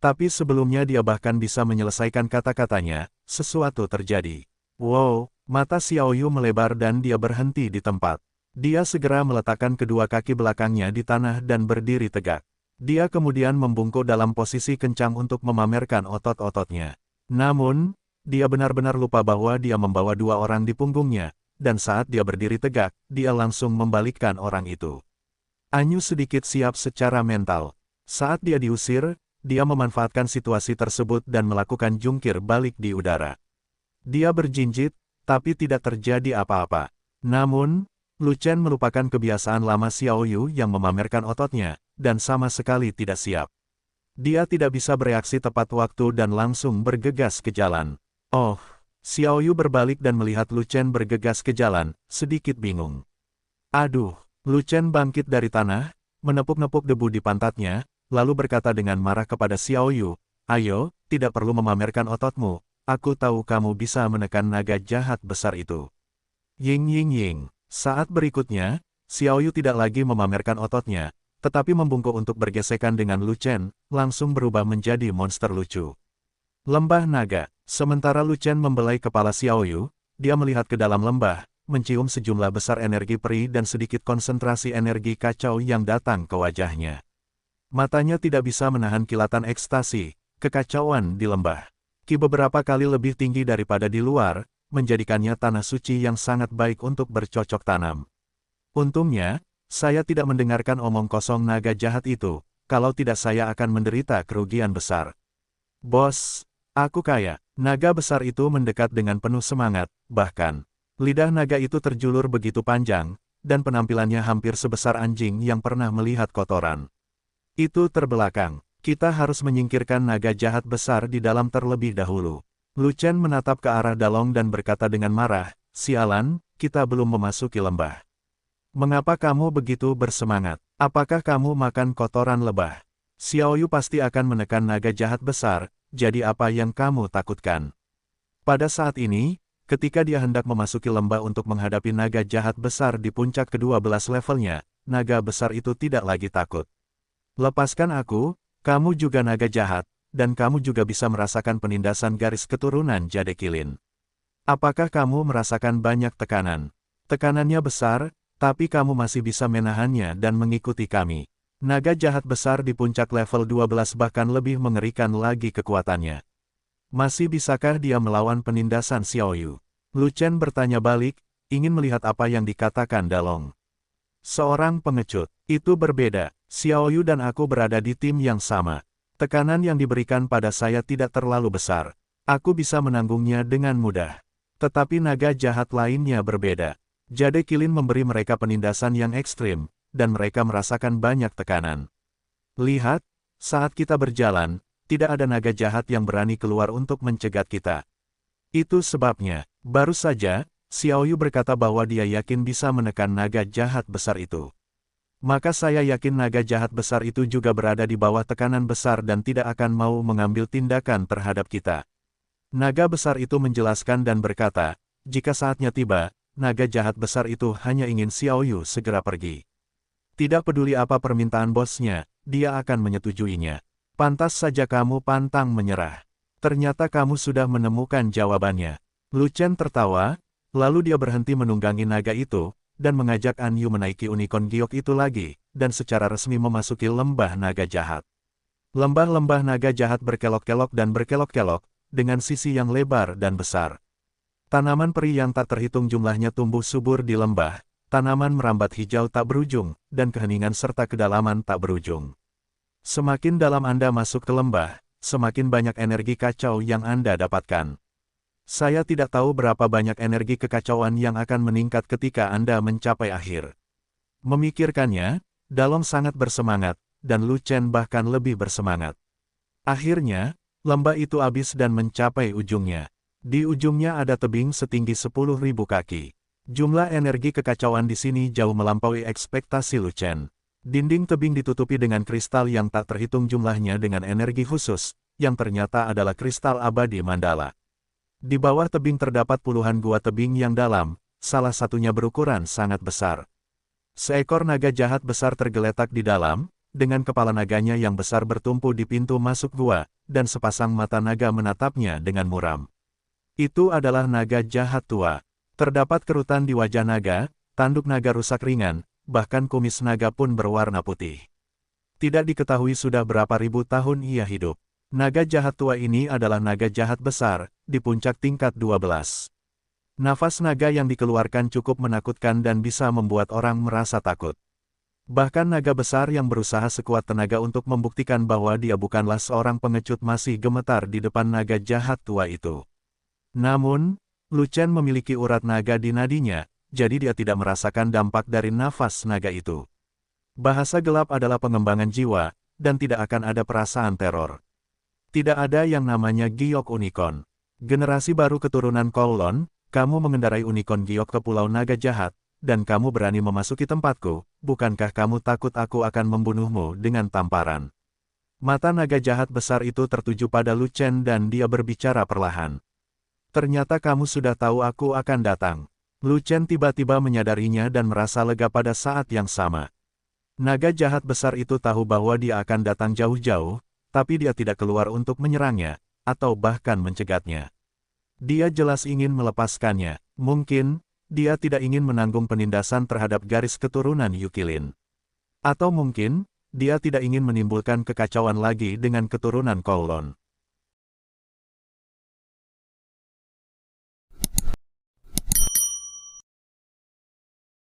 Tapi sebelumnya dia bahkan bisa menyelesaikan kata-katanya, sesuatu terjadi. Wow, mata Xiao Yu melebar dan dia berhenti di tempat. Dia segera meletakkan kedua kaki belakangnya di tanah dan berdiri tegak. Dia kemudian membungkuk dalam posisi kencang untuk memamerkan otot-ototnya. Namun, dia benar-benar lupa bahwa dia membawa dua orang di punggungnya, dan saat dia berdiri tegak, dia langsung membalikkan orang itu. Anyu sedikit siap secara mental. Saat dia diusir, dia memanfaatkan situasi tersebut dan melakukan jungkir balik di udara. Dia berjinjit, tapi tidak terjadi apa-apa. Namun, Lu Chen melupakan kebiasaan lama Xiao Yu yang memamerkan ototnya, dan sama sekali tidak siap. Dia tidak bisa bereaksi tepat waktu dan langsung bergegas ke jalan. Oh, Xiao Yu berbalik dan melihat Lu Chen bergegas ke jalan, sedikit bingung. Aduh. Lu Chen bangkit dari tanah, menepuk-nepuk debu di pantatnya, lalu berkata dengan marah kepada Xiao Yu, ayo, tidak perlu memamerkan ototmu, aku tahu kamu bisa menekan naga jahat besar itu. Ying ying ying. Saat berikutnya, Xiao Yu tidak lagi memamerkan ototnya, tetapi membungkuk untuk bergesekan dengan Lu Chen, langsung berubah menjadi monster lucu. Lembah naga. Sementara Lu Chen membelai kepala Xiao Yu, dia melihat ke dalam lembah, mencium sejumlah besar energi peri dan sedikit konsentrasi energi kacau yang datang ke wajahnya. Matanya tidak bisa menahan kilatan ekstasi, kekacauan di lembah. Ki beberapa kali lebih tinggi daripada di luar, menjadikannya tanah suci yang sangat baik untuk bercocok tanam. Untungnya, saya tidak mendengarkan omong kosong naga jahat itu, kalau tidak saya akan menderita kerugian besar. Bos, aku kaya. Naga besar itu mendekat dengan penuh semangat, bahkan lidah naga itu terjulur begitu panjang, dan penampilannya hampir sebesar anjing yang pernah melihat kotoran. Itu terbelakang. Kita harus menyingkirkan naga jahat besar di dalam terlebih dahulu. Lu Chen menatap ke arah Dalong dan berkata dengan marah, sialan, kita belum memasuki lembah. Mengapa kamu begitu bersemangat? Apakah kamu makan kotoran lebah? Xiao Yu pasti akan menekan naga jahat besar, jadi apa yang kamu takutkan? Pada saat ini, ketika dia hendak memasuki lembah untuk menghadapi naga jahat besar di puncak ke-12 levelnya, naga besar itu tidak lagi takut. Lepaskan aku, kamu juga naga jahat, dan kamu juga bisa merasakan penindasan garis keturunan Jade Kilin. Apakah kamu merasakan banyak tekanan? Tekanannya besar, tapi kamu masih bisa menahannya dan mengikuti kami. Naga jahat besar di puncak level 12 bahkan lebih mengerikan lagi kekuatannya. Masih bisakah dia melawan penindasan Xiao Yu? Lu Chen bertanya balik, ingin melihat apa yang dikatakan Dalong. Seorang pengecut, itu berbeda. Xiao Yu dan aku berada di tim yang sama. Tekanan yang diberikan pada saya tidak terlalu besar. Aku bisa menanggungnya dengan mudah. Tetapi naga jahat lainnya berbeda. Jade Kilin memberi mereka penindasan yang ekstrim, dan mereka merasakan banyak tekanan. Lihat, saat kita berjalan, tidak ada naga jahat yang berani keluar untuk mencegat kita. Itu sebabnya, baru saja, Xiaoyu berkata bahwa dia yakin bisa menekan naga jahat besar itu. Maka saya yakin naga jahat besar itu juga berada di bawah tekanan besar dan tidak akan mau mengambil tindakan terhadap kita. Naga besar itu menjelaskan dan berkata, jika saatnya tiba, naga jahat besar itu hanya ingin Xiaoyu segera pergi. Tidak peduli apa permintaan bosnya, dia akan menyetujuinya. Pantas saja kamu pantang menyerah. Ternyata kamu sudah menemukan jawabannya. Lu Chen tertawa, lalu dia berhenti menunggangi naga itu, dan mengajak An Yu menaiki unicorn giok itu lagi, dan secara resmi memasuki lembah naga jahat. Lembah-lembah naga jahat berkelok-kelok dan berkelok-kelok, dengan sisi yang lebar dan besar. Tanaman peri yang tak terhitung jumlahnya tumbuh subur di lembah, tanaman merambat hijau tak berujung, dan keheningan serta kedalaman tak berujung. Semakin dalam Anda masuk ke lembah, semakin banyak energi kacau yang Anda dapatkan. Saya tidak tahu berapa banyak energi kekacauan yang akan meningkat ketika Anda mencapai akhir. Memikirkannya, Dalong sangat bersemangat, dan Lu Chen bahkan lebih bersemangat. Akhirnya, lembah itu habis dan mencapai ujungnya. Di ujungnya ada tebing setinggi 10.000 kaki. Jumlah energi kekacauan di sini jauh melampaui ekspektasi Lu Chen. Dinding tebing ditutupi dengan kristal yang tak terhitung jumlahnya dengan energi khusus, yang ternyata adalah kristal abadi mandala. Di bawah tebing terdapat puluhan gua tebing yang dalam, salah satunya berukuran sangat besar. Seekor naga jahat besar tergeletak di dalam, dengan kepala naganya yang besar bertumpu di pintu masuk gua, dan sepasang mata naga menatapnya dengan muram. Itu adalah naga jahat tua. Terdapat kerutan di wajah naga, tanduk naga rusak ringan, bahkan kumis naga pun berwarna putih. Tidak diketahui sudah berapa ribu tahun ia hidup. Naga jahat tua ini adalah naga jahat besar, di puncak tingkat 12. Nafas naga yang dikeluarkan cukup menakutkan dan bisa membuat orang merasa takut. Bahkan naga besar yang berusaha sekuat tenaga untuk membuktikan bahwa dia bukanlah seorang pengecut masih gemetar di depan naga jahat tua itu. Namun, Lu Chen memiliki urat naga di nadinya, jadi dia tidak merasakan dampak dari nafas naga itu. Bahasa gelap adalah pengembangan jiwa, dan tidak akan ada perasaan teror. Tidak ada yang namanya giok unicorn. Generasi baru keturunan Kowloon, kamu mengendarai unicorn giok ke Pulau Naga Jahat, dan kamu berani memasuki tempatku, bukankah kamu takut aku akan membunuhmu dengan tamparan? Mata naga jahat besar itu tertuju pada Lu Chen dan dia berbicara perlahan. Ternyata kamu sudah tahu aku akan datang. Lu Chen tiba-tiba menyadarinya dan merasa lega pada saat yang sama. Naga jahat besar itu tahu bahwa dia akan datang jauh-jauh, tapi dia tidak keluar untuk menyerangnya, atau bahkan mencegatnya. Dia jelas ingin melepaskannya. Mungkin, dia tidak ingin menanggung penindasan terhadap garis keturunan Yukilin. Atau mungkin, dia tidak ingin menimbulkan kekacauan lagi dengan keturunan Kowloon.